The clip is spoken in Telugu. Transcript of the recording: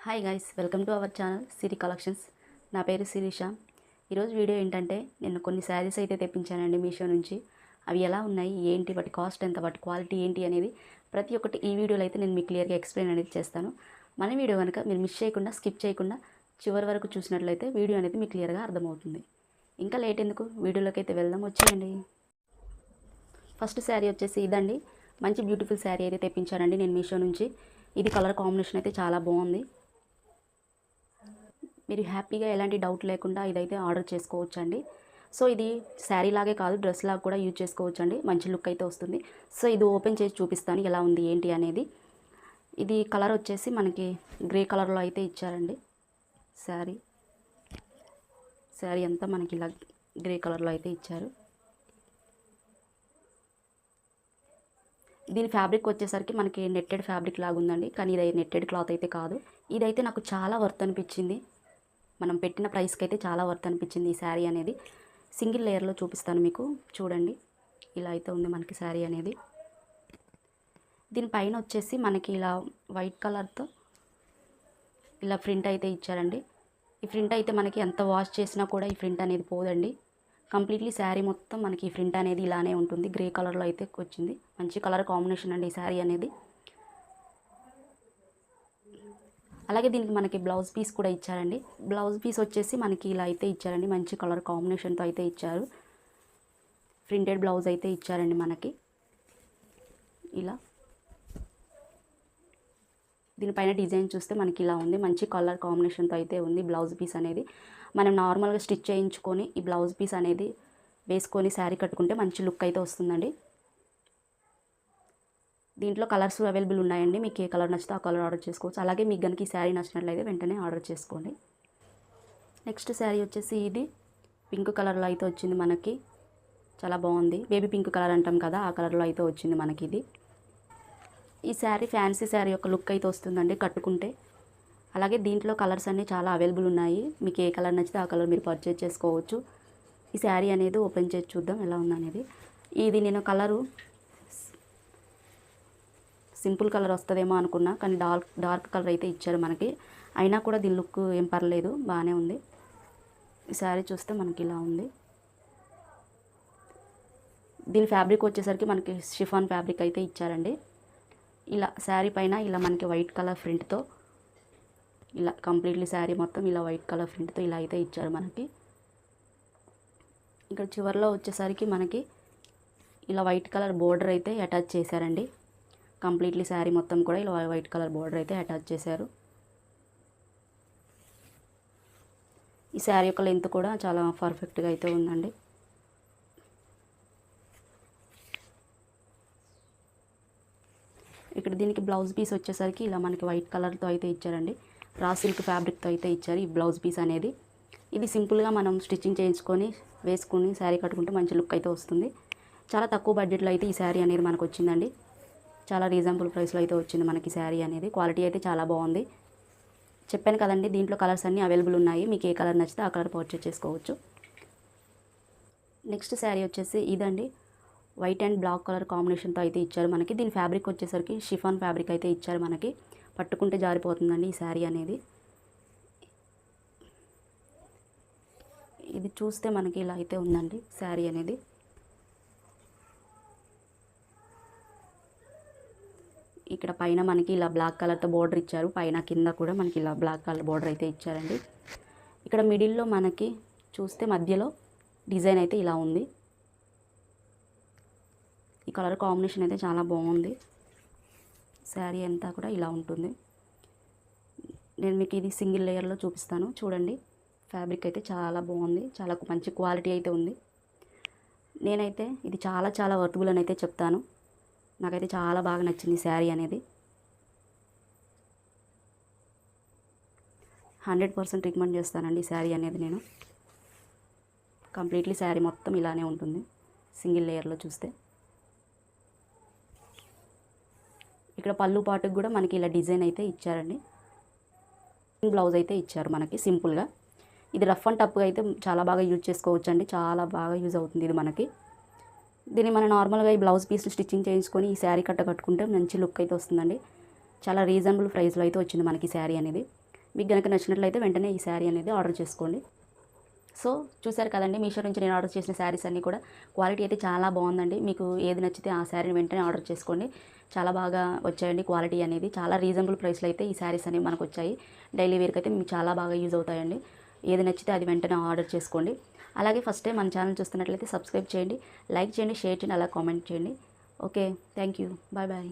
Hi guys, welcome to our channel Siri collections. నా పేరు శిరీష. ఈరోజు వీడియో ఏంటంటే, నేను కొన్ని శారీస్ అయితే తెప్పించానండి మీషో నుంచి. అవి ఎలా ఉన్నాయి, ఏంటి, వాటి కాస్ట్ ఎంత, వాటి క్వాలిటీ ఏంటి అనేది ప్రతి ఒక్కటి ఈ వీడియోలో అయితే నేను మీకు క్లియర్గా ఎక్స్ప్లెయిన్ అనేది చేస్తాను. మన వీడియో కనుక మీరు మిస్ చేయకుండా, స్కిప్ చేయకుండా చివరి వరకు చూసినట్లయితే వీడియో అనేది మీకు క్లియర్గా అర్థమవుతుంది. ఇంకా లేట్ ఎందుకు, వీడియోలోకి అయితే వెళ్దాం, వచ్చేయండి. ఫస్ట్ శారీ వచ్చేసి ఇదండి. మంచి బ్యూటిఫుల్ శారీ అయితే తెప్పించానండి నేను మీషో నుంచి. ఇది కలర్ కాంబినేషన్ అయితే చాలా బాగుంది. మీరు హ్యాపీగా ఎలాంటి డౌట్ లేకుండా ఇదైతే ఆర్డర్ చేసుకోవచ్చు అండి. సో ఇది శారీ లాగే కాదు, డ్రెస్ లాగా కూడా యూజ్ చేసుకోవచ్చు అండి. మంచి లుక్ అయితే వస్తుంది. సో ఇది ఓపెన్ చేసి చూపిస్తాను ఎలా ఉంది ఏంటి అనేది. ఇది కలర్ వచ్చేసి మనకి గ్రే కలర్లో అయితే ఇచ్చారండి. శారీ అంతా మనకి ఇలా గ్రే కలర్లో అయితే ఇచ్చారు. దీని ఫ్యాబ్రిక్ వచ్చేసరికి మనకి నెట్టెడ్ ఫ్యాబ్రిక్ లాగా ఉందండి, కానీ ఇది నెట్టెడ్ క్లాత్ అయితే కాదు. ఇదైతే నాకు చాలా వర్త్ అనిపించింది. మనం పెట్టిన ప్రైస్కి అయితే చాలా వర్త్ అనిపించింది ఈ శారీ అనేది. సింగిల్ లేయర్లో చూపిస్తాను మీకు, చూడండి. ఇలా అయితే ఉంది మనకి శారీ అనేది. దీనిపైన వచ్చేసి మనకి ఇలా వైట్ కలర్తో ఇలా ప్రింట్ అయితే ఇచ్చారండి. ఈ ప్రింట్ అయితే మనకి ఎంత వాష్ చేసినా కూడా ఈ ప్రింట్ అనేది పోదండి. కంప్లీట్లీ శారీ మొత్తం మనకి ఈ ప్రింట్ అనేది ఇలానే ఉంటుంది. గ్రే కలర్లో అయితే వచ్చింది. మంచి కలర్ కాంబినేషన్ అండి ఈ శారీ అనేది. అలాగే దీనికి మనకి బ్లౌజ్ పీస్ కూడా ఇచ్చారండి. బ్లౌజ్ పీస్ వచ్చేసి మనకి ఇలా అయితే ఇచ్చారండి. మంచి కలర్ కాంబినేషన్తో అయితే ఇచ్చారు. ప్రింటెడ్ బ్లౌజ్ అయితే ఇచ్చారండి మనకి ఇలా. దీనిపైన డిజైన్ చూస్తే మనకి ఇలా ఉంది. మంచి కలర్ కాంబినేషన్తో అయితే ఉంది బ్లౌజ్ పీస్ అనేది. మనం నార్మల్గా స్టిచ్ చేయించుకొని ఈ బ్లౌజ్ పీస్ అనేది వేసుకొని శారీ కట్టుకుంటే మంచి లుక్ అయితే వస్తుందండి. దీంట్లో కలర్స్ అవైలబుల్ ఉన్నాయండి. మీకు ఏ కలర్ నచ్చితే ఆ కలర్ ఆర్డర్ చేసుకోవచ్చు. అలాగే మీకు కనుక ఈ శారీ నచ్చినట్లయితే వెంటనే ఆర్డర్ చేసుకోండి. నెక్స్ట్ శారీ వచ్చేసి ఇది పింక్ కలర్లో అయితే వచ్చింది మనకి. చాలా బాగుంది. బేబీ పింక్ కలర్ అంటాం కదా, ఆ కలర్లో అయితే వచ్చింది మనకి ఇది. ఈ శారీ ఫ్యాన్సీ శారీ యొక్క లుక్ అయితే వస్తుందండి కట్టుకుంటే. అలాగే దీంట్లో కలర్స్ అన్నీ చాలా అవైలబుల్ ఉన్నాయి. మీకు ఏ కలర్ నచ్చితే ఆ కలర్ మీరు పర్చేజ్ చేసుకోవచ్చు. ఈ శారీ అనేది ఓపెన్ చేసి చూద్దాం ఎలా ఉందనేది. ఇది నేను కలరు సింపుల్ కలర్ వస్తుందేమో అనుకున్నా, కానీ డార్క్ కలర్ అయితే ఇచ్చారు మనకి. అయినా కూడా దీని లుక్ ఏం పర్లేదు, బాగానే ఉంది. ఈ శారీ చూస్తే మనకి ఇలా ఉంది. దీని ఫ్యాబ్రిక్ వచ్చేసరికి మనకి షిఫాన్ ఫ్యాబ్రిక్ అయితే ఇచ్చారండి. ఇలా శారీ పైన ఇలా మనకి వైట్ కలర్ ప్రింట్తో ఇలా కంప్లీట్లీ శారీ మొత్తం ఇలా వైట్ కలర్ ప్రింట్తో ఇలా అయితే ఇచ్చారు మనకి. ఇక్కడ చివరిలో వచ్చేసరికి మనకి ఇలా వైట్ కలర్ బోర్డర్ అయితే అటాచ్ చేశారండి. కంప్లీట్లీ శారీ మొత్తం కూడా ఇలా వైట్ కలర్ బోర్డర్ అయితే అటాచ్ చేశారు. ఈ శారీ యొక్క లెంత్ కూడా చాలా పర్ఫెక్ట్గా అయితే ఉందండి. ఇక్కడ దీనికి బ్లౌజ్ పీస్ వచ్చేసరికి ఇలా మనకి వైట్ కలర్తో అయితే ఇచ్చారండి. రా సిల్క్ ఫ్యాబ్రిక్తో అయితే ఇచ్చారు ఈ బ్లౌజ్ పీస్ అనేది. ఇది సింపుల్గా మనం స్టిచ్చింగ్ చేయించుకొని వేసుకొని శారీ కట్టుకుంటే మంచి లుక్ అయితే వస్తుంది. చాలా తక్కువ బడ్జెట్లో అయితే ఈ శారీ అనేది మనకు వచ్చిందండి. చాలా రీజనబుల్ ప్రైస్లో అయితే వచ్చింది మనకి శారీ అనేది. క్వాలిటీ అయితే చాలా బాగుంది. చెప్పాను కదండి, దీంట్లో కలర్స్ అన్నీ అవైలబుల్ ఉన్నాయి. మీకు ఏ కలర్ నచ్చితే ఆ కలర్ పర్చేజ్ చేసుకోవచ్చు. నెక్స్ట్ శారీ వచ్చేసి ఇదండి. వైట్ అండ్ బ్లాక్ కలర్ కాంబినేషన్తో అయితే ఇచ్చారు మనకి. దీని ఫ్యాబ్రిక్ వచ్చేసరికి షిఫాన్ ఫ్యాబ్రిక్ అయితే ఇచ్చారు మనకి. పట్టుకుంటే జారిపోతుందండి ఈ శారీ అనేది. ఇది చూస్తే మనకి ఇలా అయితే ఉందండి శారీ అనేది. ఇక్కడ పైన మనకి ఇలా బ్లాక్ కలర్తో బోర్డర్ ఇచ్చారు. పైన కింద కూడా మనకి ఇలా బ్లాక్ కలర్ బోర్డర్ అయితే ఇచ్చారండి. ఇక్కడ మిడిల్లో మనకి చూస్తే మధ్యలో డిజైన్ అయితే ఇలా ఉంది. ఈ కలర్ కాంబినేషన్ అయితే చాలా బాగుంది. శారీ అంతా కూడా ఇలా ఉంటుంది. నేను మీకు ఇది సింగిల్ లేయర్లో చూపిస్తాను, చూడండి. ఫ్యాబ్రిక్ అయితే చాలా బాగుంది. చాలా మంచి క్వాలిటీ అయితే ఉంది. నేనైతే ఇది చాలా చాలా వర్తబుల్ అని అయితే చెప్తాను. నాకైతే చాలా బాగా నచ్చింది శారీ అనేది. 100% రికమెండ్ చేస్తానండి ఈ శారీ అనేది నేను. కంప్లీట్లీ శారీ మొత్తం ఇలానే ఉంటుంది సింగిల్ లేయర్లో చూస్తే. ఇక్కడ పళ్ళు పాటుకు కూడా మనకి ఇలా డిజైన్ అయితే ఇచ్చారండి. బ్లౌజ్ అయితే ఇచ్చారు మనకి సింపుల్గా. ఇది రఫ్ అండ్ టఫ్గా అయితే చాలా బాగా యూజ్ చేసుకోవచ్చు అండి. చాలా బాగా యూజ్ అవుతుంది ఇది మనకి. దీన్ని మనం నార్మల్గా ఈ బ్లౌజ్ పీస్లు స్టిచ్చింగ్ చేయించుకొని ఈ శారీ కట్టుకుంటే మంచి లుక్ అయితే వస్తుందండి. చాలా రీజనబుల్ ప్రైస్లో అయితే వచ్చింది మనకి శారీ అనేది. మీకు కనుక నచ్చినట్లయితే వెంటనే ఈ శారీ అనేది ఆర్డర్ చేసుకోండి. సో చూసారు కదండి, మీషో నుంచి నేను ఆర్డర్ చేసిన శారీస్ అన్నీ కూడా క్వాలిటీ అయితే చాలా బాగుందండి. మీకు ఏది నచ్చితే ఆ శారీని వెంటనే ఆర్డర్ చేసుకోండి. చాలా బాగా వచ్చాయండి క్వాలిటీ అనేది. చాలా రీజనబుల్ ప్రైస్లో అయితే ఈ శారీస్ అనేవి మనకు వచ్చాయి. డైలీ వేర్కి అయితే మీకు చాలా బాగా యూజ్ అవుతాయండి. ఏది నచ్చితే అది వెంటనే ఆర్డర్ చేసుకోండి. అలాగే ఫస్ట్ టైం మన ఛానల్ చూస్తున్నట్లయితే సబ్స్క్రైబ్ చేయండి, లైక్ చేయండి, షేర్ చేయండి, అలా కామెంట్ చేయండి. Okay, thank you, bye bye.